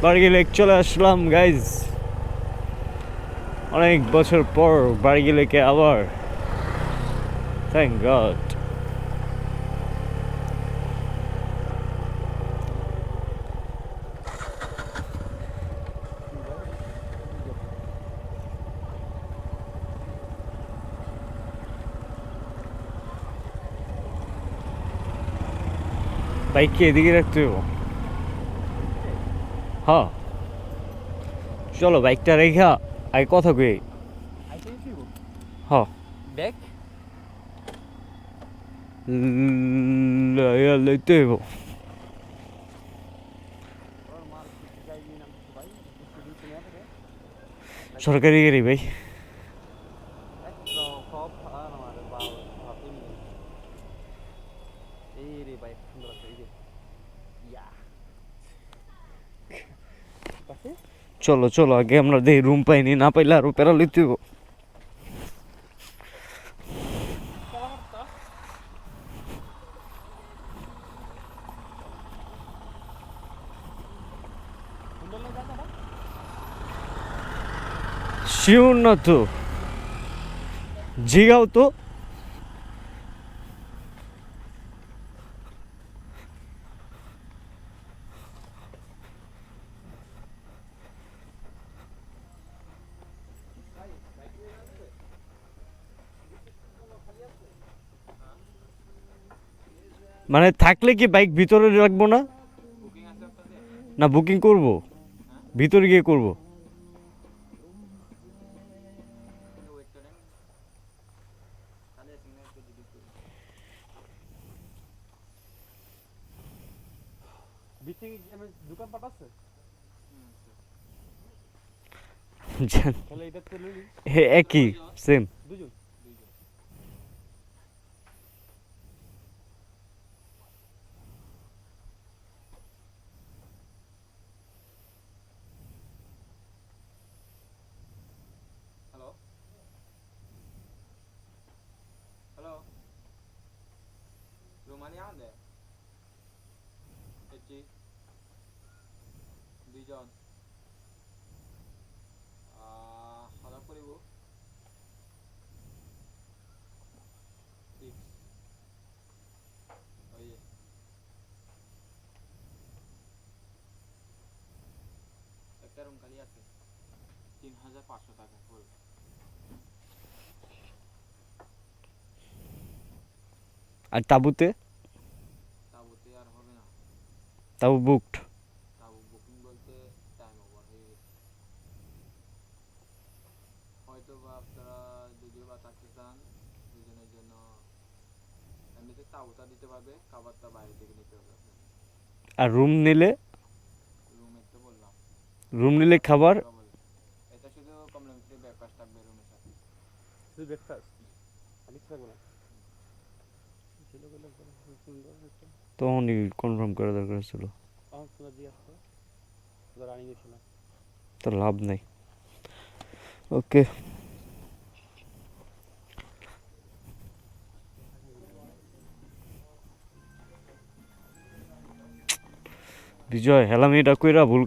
Bargi lake চলে আসলাম guys, অনেক বছর পর বার্গি লেকে আবার। Thank god. বাইককে এদিকে রাখতে হবে। হ্যাঁ চলো বাইকটা রেখা আগে কথা কই। হ্যাঁ ব্যাগ লইতে হইব। সরকারি গাড়ি ভাই। চলো চলো আগে আমরা দেখি রুম পাইনি, না পাইলে আরো প্যারা লইতে হইব। শিওর না তো, জিগাও তো। মানে থাকলে কি বাইক ভিতরে রাখবো না? না বুকিং করব, ভিতরে গিয়ে করব। দোকানপাট আছে একই সেম। দুজন হ্যালো হ্যালো রোমানি আদে এটি দুইজন হাজার করিব ওই একটা রুম খালি আছে ৩,৫০০ টাকা ফুল। আর তাবুতে? তাবুতে আর হবে না, তাবু বুকড। তাবু বুকিং বলতে টাইম ওভার হয়ে গেছে। হয়তো বা আপনারা যদিও বা থাকতে চান দুজনের জন্য এমনিতে তাবুটা দিতে পারবে, খাবারটা বাইরে থেকে নিতে হবে আপনাদের। আর রুম নিলে? রুমের তো বললাম, রুম নিলে খাবার? এটা শুধু কমপ্লিমেন্টারি ব্রেকফাস্ট থাকবে রুমের সাথে। শুধু ব্রেকফাস্ট আর কিছু থাকবে না। তখনই কনফার্ম করা দরকার ছিল, তো লাভ নাই। ওকে বিজয় হেলামিটা কইরা ভুল